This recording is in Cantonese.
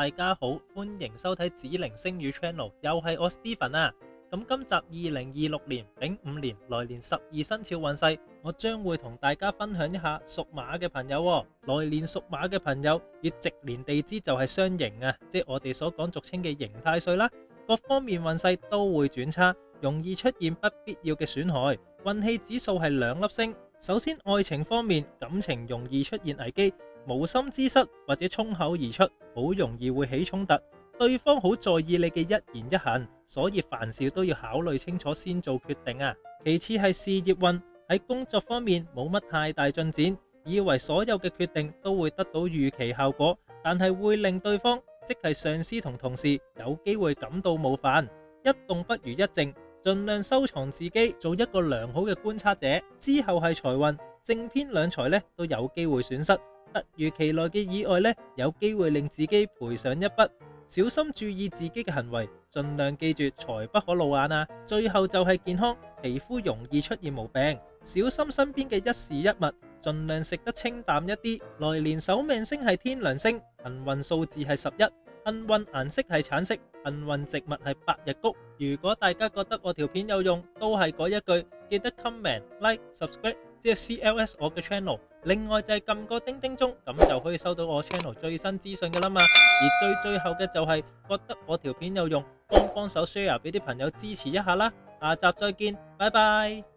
大家好，歡迎收睇紫菱星語 channel，又係我 Steven 啊。咁今集2026年丙午年來年12生肖運勢，我將會同大家分享一下屬馬嘅朋友喎。來年屬馬嘅朋友與直年地支就係相刑啊，即係我哋所講俗稱嘅刑太歲啦。各方面運勢都會轉差，容易出現不必要嘅損害。運氣指數係2粒星。首先愛情方面，感情容易出現危機，無心之失或者衝口而出，好容易會起衝突。對方好在意你嘅一言一行，所以凡事都要考慮清楚先做決定啊。其次係事業運，喺工作方面冇乜太大進展，以為所有嘅決定都會得到預期效果，但係會令對方即係上司同同事有機會感到冒犯。一動不如一靜，盡量收藏自己，做一個良好嘅觀察者。之後係財運，正偏兩財咧都有機會損失，突如其來嘅意外咧有機會令自己賠上一筆。小心注意自己嘅行為，盡量記住財不可露眼啊！最後就係健康，皮膚容易出現毛病，小心身邊嘅一事一物，盡量食得清淡一啲。來年守命星係天梁星，幸運數字係11，幸運顏色係橙色，幸運植物係百日菊。如果大家覺得我條片有用，都係嗰一句，記得 comment、like、subscribe， 即係 CLS 我嘅 channel。另外就係撳個叮叮鐘，咁就可以收到我 channel 最新資訊噶啦嘛。而最後嘅就係覺得我條片有用，幫手 share 俾啲朋友支持一下啦。下集再見，拜拜。